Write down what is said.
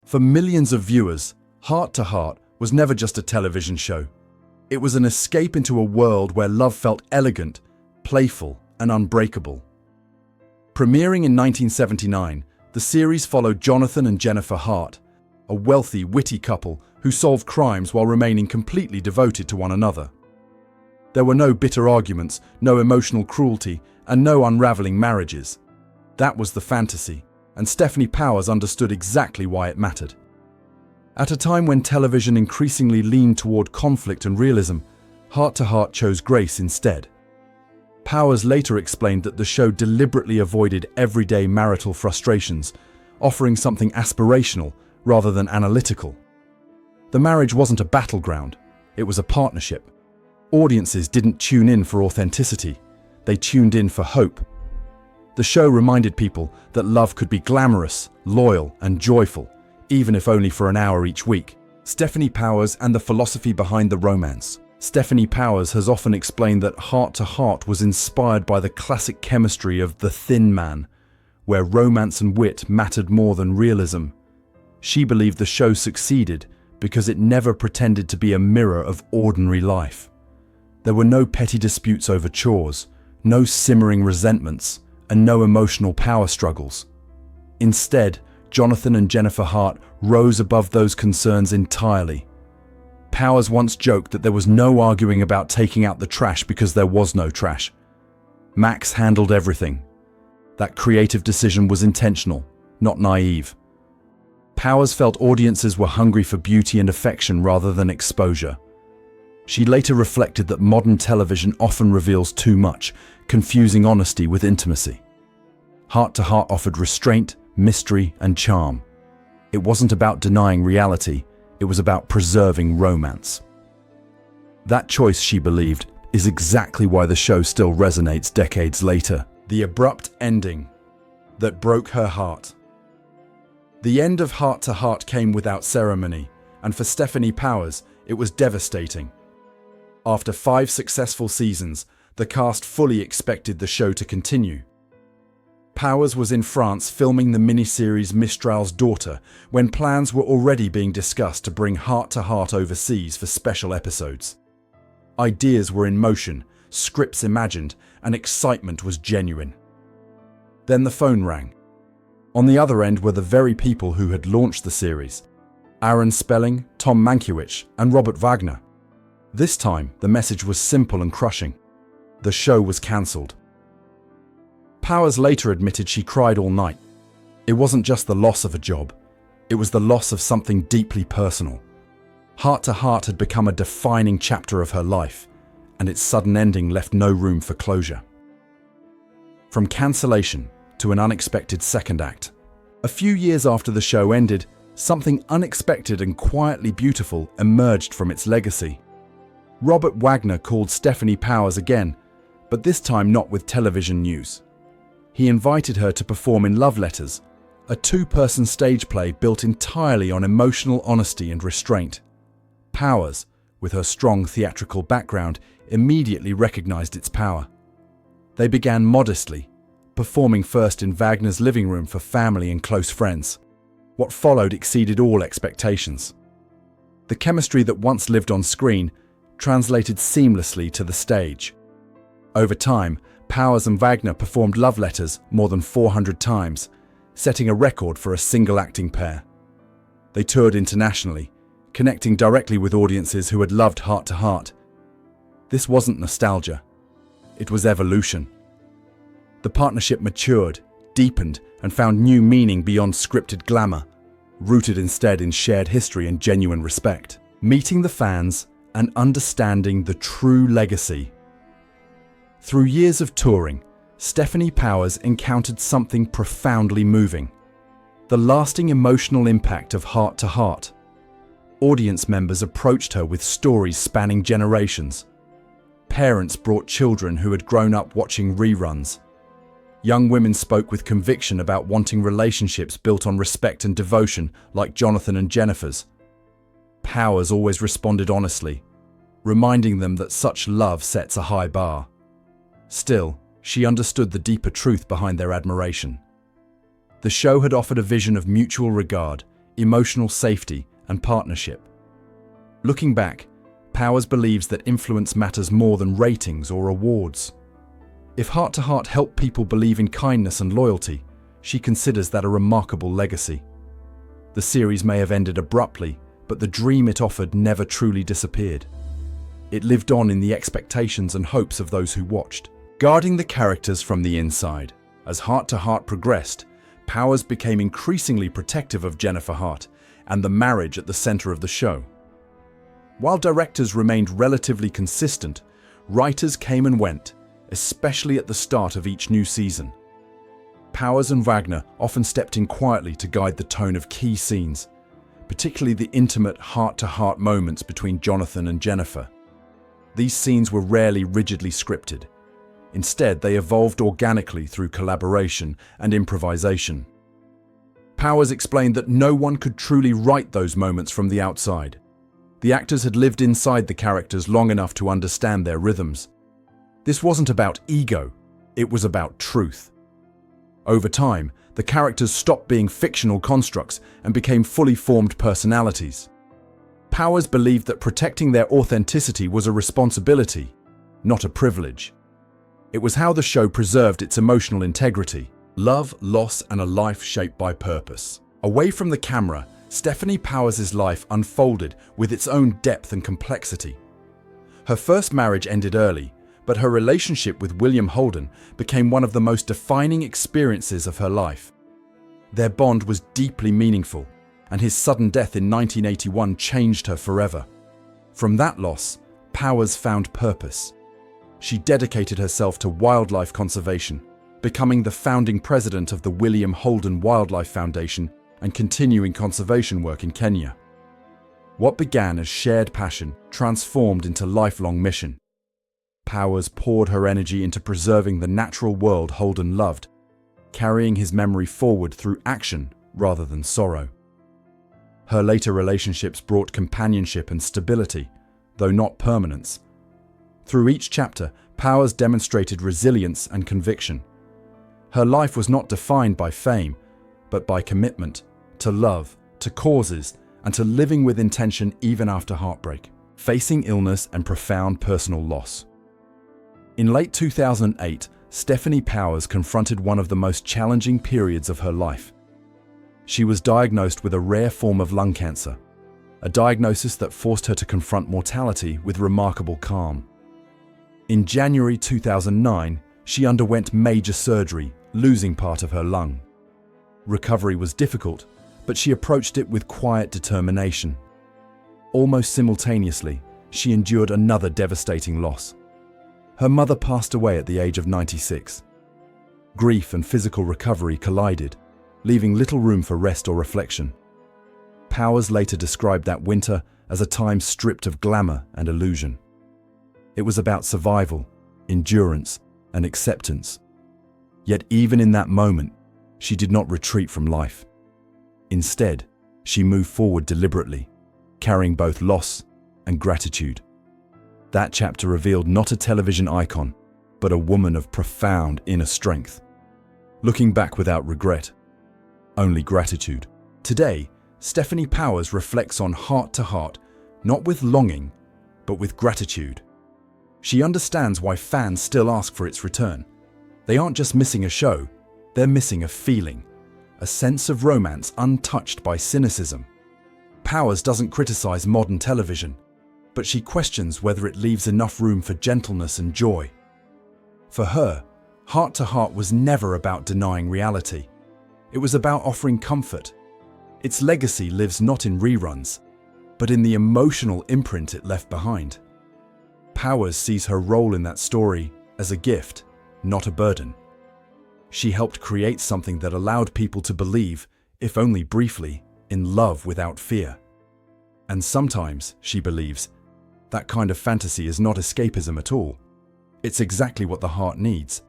For millions of viewers, Heart to Heart was never just a television show. It was an escape into a world where love felt elegant, playful, and unbreakable. Premiering in 1979, the series followed Jonathan and Jennifer Hart, a wealthy, witty couple who solved crimes while remaining completely devoted to one another. There were no bitter arguments, no emotional cruelty, and no unraveling marriages. That was the fantasy, and Stefanie Powers understood exactly why it mattered. At a time when television increasingly leaned toward conflict and realism, Heart to Heart chose grace instead. Powers later explained that the show deliberately avoided everyday marital frustrations, offering something aspirational rather than analytical. The marriage wasn't a battleground, it was a partnership. Audiences didn't tune in for authenticity, they tuned in for hope. The show reminded people that love could be glamorous, loyal, and joyful, even if only for an hour each week. Stefanie Powers and the philosophy behind the romance. Stefanie Powers has often explained that Heart to Heart was inspired by the classic chemistry of The Thin Man, where romance and wit mattered more than realism. She believed the show succeeded because it never pretended to be a mirror of ordinary life. There were no petty disputes over chores, no simmering resentments, and no emotional power struggles. Instead, Jonathan and Jennifer Hart rose above those concerns entirely. Powers once joked that there was no arguing about taking out the trash because there was no trash. Max handled everything. That creative decision was intentional, not naive. Powers felt audiences were hungry for beauty and affection rather than exposure. She later reflected that modern television often reveals too much, confusing honesty with intimacy. Heart to Heart offered restraint, mystery, and charm. It wasn't about denying reality, it was about preserving romance. That choice, she believed, is exactly why the show still resonates decades later. The abrupt ending that broke her heart. The end of Heart to Heart came without ceremony, and for Stefanie Powers, it was devastating. After 5 successful seasons, the cast fully expected the show to continue. Powers was in France filming the miniseries Mistral's Daughter when plans were already being discussed to bring Heart to Heart overseas for special episodes. Ideas were in motion, scripts imagined, and excitement was genuine. Then the phone rang. On the other end were the very people who had launched the series: Aaron Spelling, Tom Mankiewicz, and Robert Wagner. This time, the message was simple and crushing. The show was cancelled. Powers later admitted she cried all night. It wasn't just the loss of a job, it was the loss of something deeply personal. Heart to Heart had become a defining chapter of her life, and its sudden ending left no room for closure. From cancellation to an unexpected second act. A few years after the show ended, something unexpected and quietly beautiful emerged from its legacy. Robert Wagner called Stefanie Powers again, but this time not with television news. He invited her to perform in Love Letters, a 2-person stage play built entirely on emotional honesty and restraint. Powers, with her strong theatrical background, immediately recognized its power. They began modestly, performing first in Wagner's living room for family and close friends. What followed exceeded all expectations. The chemistry that once lived on screen translated seamlessly to the stage. Over time, Powers and Wagner performed Love Letters more than 400 times, setting a record for a single acting pair. They toured internationally, connecting directly with audiences who had loved Heart to Heart. This wasn't nostalgia, it was evolution. The partnership matured, deepened, and found new meaning beyond scripted glamour, rooted instead in shared history and genuine respect. Meeting the fans and understanding the true legacy. Through years of touring, Stefanie Powers encountered something profoundly moving: the lasting emotional impact of Heart to Heart. Audience members approached her with stories spanning generations. Parents brought children who had grown up watching reruns. Young women spoke with conviction about wanting relationships built on respect and devotion, like Jonathan and Jennifer's. Powers always responded honestly, reminding them that such love sets a high bar. Still, she understood the deeper truth behind their admiration. The show had offered a vision of mutual regard, emotional safety, and partnership. Looking back, Powers believes that influence matters more than ratings or awards. If Heart to Heart helped people believe in kindness and loyalty, she considers that a remarkable legacy. The series may have ended abruptly, but the dream it offered never truly disappeared. It lived on in the expectations and hopes of those who watched, guarding the characters from the inside. As Heart to Heart progressed, Powers became increasingly protective of Jennifer Hart and the marriage at the center of the show. While directors remained relatively consistent, writers came and went, especially at the start of each new season. Powers and Wagner often stepped in quietly to guide the tone of key scenes, particularly the intimate heart-to-heart moments between Jonathan and Jennifer. These scenes were rarely rigidly scripted. Instead, they evolved organically through collaboration and improvisation. Powers explained that no one could truly write those moments from the outside. The actors had lived inside the characters long enough to understand their rhythms. This wasn't about ego, it was about truth. Over time, the characters stopped being fictional constructs and became fully formed personalities. Powers believed that protecting their authenticity was a responsibility, not a privilege. It was how the show preserved its emotional integrity. Love, loss, and a life shaped by purpose. Away from the camera, Stefanie Powers' life unfolded with its own depth and complexity. Her first marriage ended early, but her relationship with William Holden became one of the most defining experiences of her life. Their bond was deeply meaningful, and his sudden death in 1981 changed her forever. From that loss, Powers found purpose. She dedicated herself to wildlife conservation, becoming the founding president of the William Holden Wildlife Foundation and continuing conservation work in Kenya. What began as shared passion transformed into lifelong mission. Powers poured her energy into preserving the natural world Holden loved, carrying his memory forward through action rather than sorrow. Her later relationships brought companionship and stability, though not permanence. Through each chapter, Powers demonstrated resilience and conviction. Her life was not defined by fame, but by commitment to love, to causes, and to living with intention even after heartbreak, facing illness and profound personal loss. In late 2008, Stefanie Powers confronted one of the most challenging periods of her life. She was diagnosed with a rare form of lung cancer, a diagnosis that forced her to confront mortality with remarkable calm. In January 2009, she underwent major surgery, losing part of her lung. Recovery was difficult, but she approached it with quiet determination. Almost simultaneously, she endured another devastating loss. Her mother passed away at the age of 96. Grief and physical recovery collided, leaving little room for rest or reflection. Powers later described that winter as a time stripped of glamour and illusion. It was about survival, endurance, and acceptance. Yet even in that moment, she did not retreat from life. Instead, she moved forward deliberately, carrying both loss and gratitude. That chapter revealed not a television icon, but a woman of profound inner strength. Looking back without regret, only gratitude. Today, Stefanie Powers reflects on Heart to Heart, not with longing, but with gratitude. She understands why fans still ask for its return. They aren't just missing a show, they're missing a feeling, a sense of romance untouched by cynicism. Powers doesn't criticize modern television, but she questions whether it leaves enough room for gentleness and joy. For her, Heart to Heart was never about denying reality. It was about offering comfort. Its legacy lives not in reruns, but in the emotional imprint it left behind. Powers sees her role in that story as a gift, not a burden. She helped create something that allowed people to believe, if only briefly, in love without fear. And sometimes, she believes, that kind of fantasy is not escapism at all. It's exactly what the heart needs.